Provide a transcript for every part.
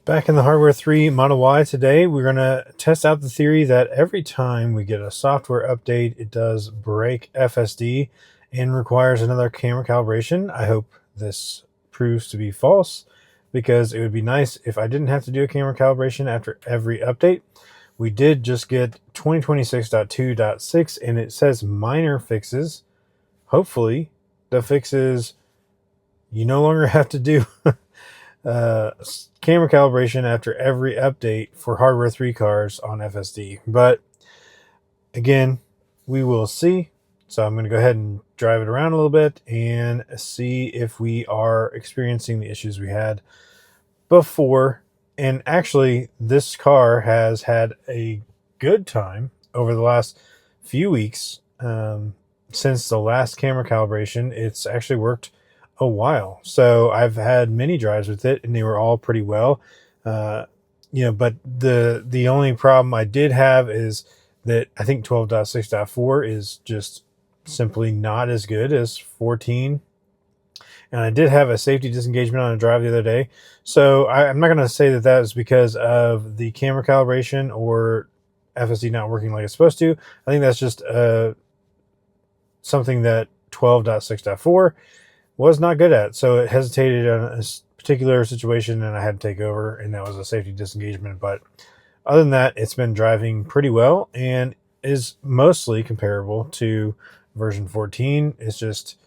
Back in the Hardware 3 Model Y today, we're going to test out the theory that every time we get a software update, it does break FSD and requires another camera calibration. I hope this proves to be false, because it would be nice if I didn't have to do a camera calibration after every update. We did just get 2026.2.6 and it says minor fixes. Hopefully the fixes you no longer have to do camera calibration after every update for Hardware 3 cars on FSD. But again, we will see. So I'm going to go ahead and drive it around a little bit and see if we are experiencing the issues we had before. And actually, this car has had a good time over the last few weeks. Since the last camera calibration, it's actually worked a while. So I've had many drives with it and they were all pretty well. But the only problem I did have is that I think 12.6.4 is just simply not as good as 14. And I did have a safety disengagement on a drive the other day. So I'm not going to say that that was because of the camera calibration or FSD not working like it's supposed to. I think that's just something that 12.6.4 was not good at. So it hesitated on a particular situation and I had to take over, and that was a safety disengagement. But other than that, it's been driving pretty well and is mostly comparable to version 14. It's just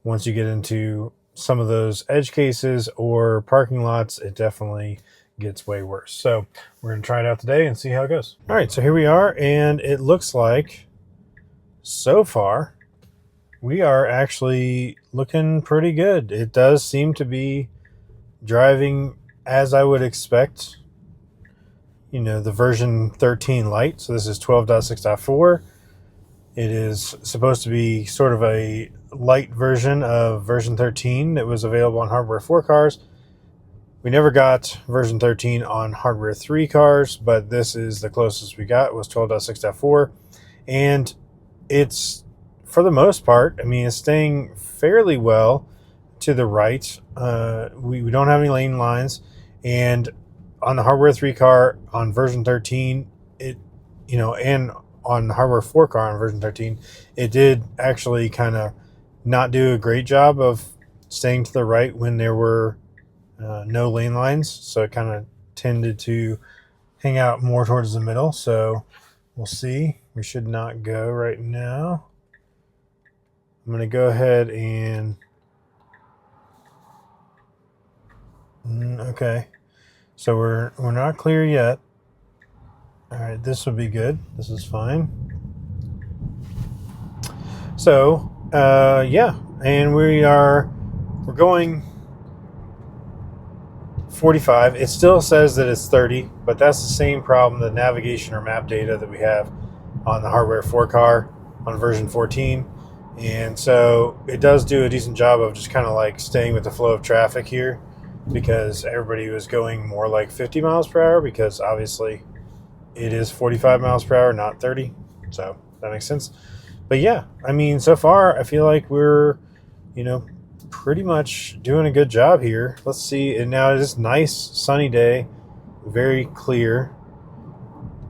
once you get into some of those edge cases or parking lots, it definitely gets way worse. So we're going to try it out today and see how it goes. All right, so here we are, and it looks like so far we are actually looking pretty good. It does seem to be driving as I would expect, the version 13 Lite. So this is 12.6.4. It is supposed to be sort of a light version of version 13 that was available on Hardware 4 cars. We never got version 13 on Hardware 3 cars, but this is the closest we got, was 12.6.4. And it's, for the most part, it's staying fairly well to the right. We don't have any lane lines, and on the Hardware 3 car on version 13, and on the Hardware 4 car on version 13, it did actually kind of not do a great job of staying to the right when there were no lane lines. So it kind of tended to hang out more towards the middle. So we'll see. We should not go right now. I'm going to go ahead and okay. So we're not clear yet. All right, this would be good. This is fine. So, yeah, and we're going 45. It still says that it's 30, but that's the same problem, the navigation or map data that we have on the Hardware 4 car on version 14. And so it does do a decent job of just kind of like staying with the flow of traffic here, because everybody was going more like 50 miles per hour, because obviously it is 45 miles per hour, not 30. So that makes sense. But yeah, so far I feel like we're, pretty much doing a good job here. Let's see. And now it is nice sunny day, very clear.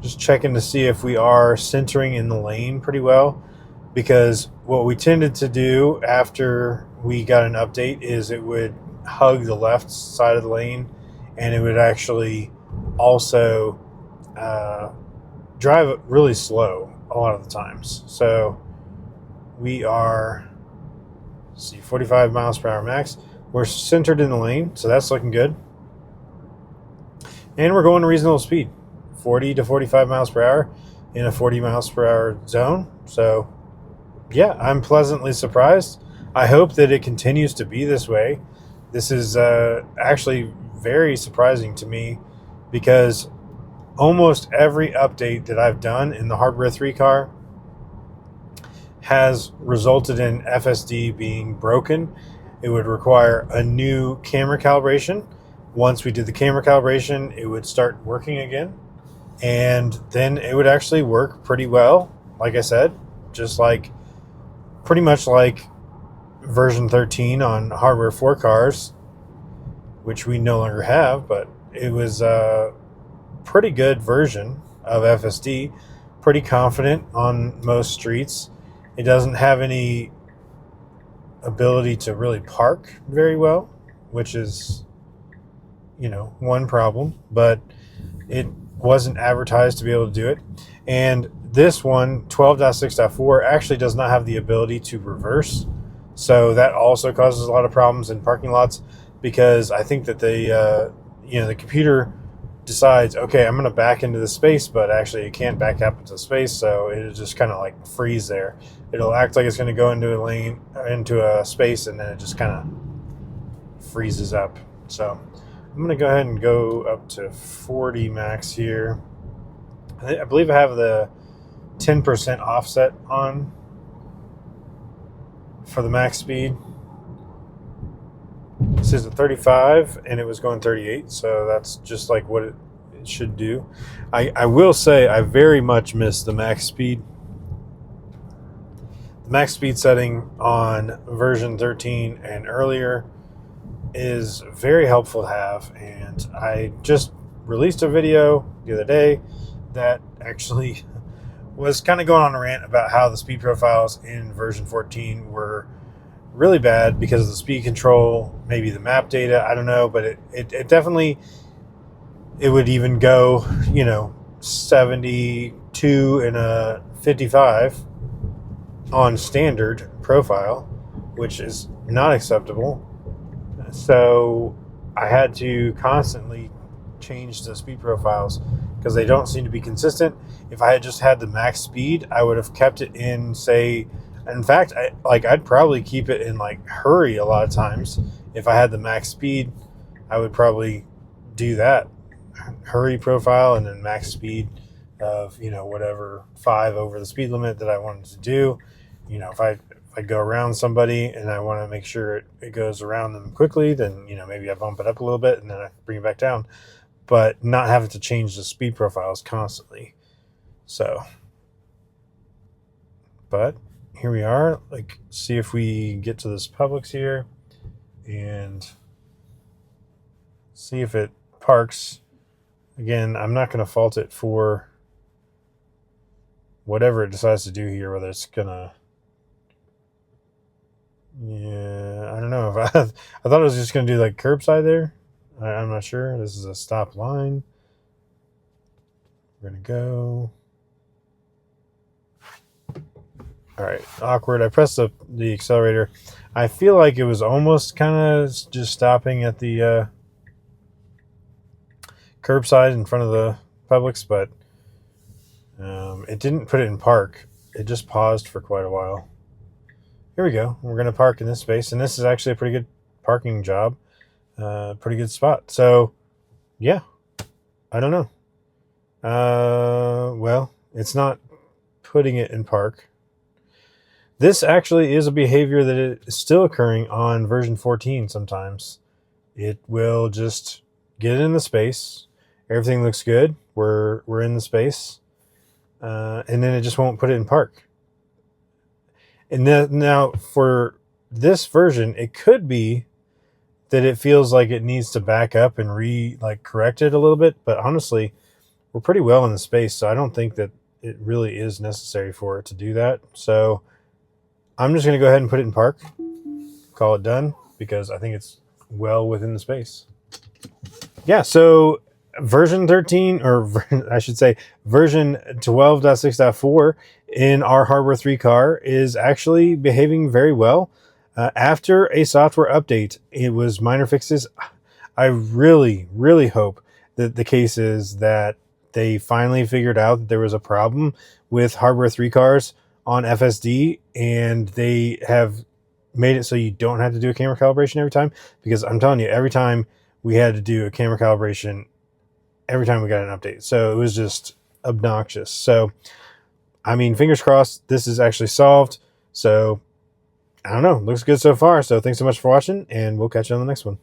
Just checking to see if we are centering in the lane pretty well, because what we tended to do after we got an update is it would hug the left side of the lane, and it would actually also drive really slow a lot of the times. So we are, 45 miles per hour max. We're centered in the lane, so that's looking good. And we're going a reasonable speed, 40 to 45 miles per hour in a 40 miles per hour zone. So yeah, I'm pleasantly surprised. I hope that it continues to be this way. This is actually very surprising to me, because almost every update that I've done in the Hardware 3 car has resulted in FSD being broken. It would require a new camera calibration. Once we did the camera calibration, it would start working again, and then it would actually work pretty well. Like I said, just like pretty much like version 13 on Hardware 4 cars, which we no longer have, but it was a pretty good version of FSD, pretty confident on most streets. It doesn't have any ability to really park very well, which is, one problem, but it wasn't advertised to be able to do it. And this one, 12.6.4, actually does not have the ability to reverse. So that also causes a lot of problems in parking lots, because I think that the computer decides, okay, I'm going to back into the space, but actually it can't back up into space. So it'll just kind of like freeze there. It'll act like it's going to go into a lane, into a space, and then it just kind of freezes up. So I'm going to go ahead and go up to 40 max here. I believe I have the 10% offset on for the max speed. This is a 35 and it was going 38, so that's just like what it should do. I will say I very much miss the max speed. The max speed setting on version 13 and earlier is very helpful to have, and I just released a video the other day that actually was kind of going on a rant about how the speed profiles in version 14 were really bad because of the speed control, maybe the map data, I don't know, but it definitely, it would even go 72 and a 55 on standard profile, which is not acceptable. So I had to constantly change the speed profiles because they don't seem to be consistent. If I had just had the max speed, I would have kept it in, say, in fact, I'd probably keep it in like hurry a lot of times. If I had the max speed, I would probably do that. Hurry profile and then max speed of, whatever 5 over the speed limit that I wanted to do. If I go around somebody and I want to make sure it goes around them quickly, then, maybe I bump it up a little bit and then I bring it back down, but not having to change the speed profiles constantly. So, but here we are. Like, see if we get to this Publix here and see if it parks. Again, I'm not going to fault it for whatever it decides to do here, whether it's going to, I don't know. If I thought it was just going to do like curbside there. I'm not sure. This is a stop line. We're going to go. All right, awkward. I pressed the accelerator. I feel like it was almost kind of just stopping at the curbside in front of the Publix, but it didn't put it in park. It just paused for quite a while. Here we go. We're going to park in this space, and this is actually a pretty good parking job. Pretty good spot. So, yeah, I don't know. Well, it's not putting it in park. This actually is a behavior that is still occurring on version 14 sometimes. It will just get in the space. Everything looks good. We're in the space. And then it just won't put it in park. And now for this version, it could be that it feels like it needs to back up and correct it a little bit. But honestly, we're pretty well in the space, so I don't think that it really is necessary for it to do that. So I'm just going to go ahead and put it in park, call it done, because I think it's well within the space. Yeah, so version 13, or I should say version 12.6.4 in our Hardware 3 car is actually behaving very well. After a software update, it was minor fixes. I really, really hope that the case is that they finally figured out that there was a problem with Hardware 3 cars on FSD, and they have made it so you don't have to do a camera calibration every time, because I'm telling you, every time we had to do a camera calibration every time we got an update. So it was just obnoxious. So, I mean, fingers crossed this is actually solved. So, I don't know. Looks good so far. So thanks so much for watching, and we'll catch you on the next one.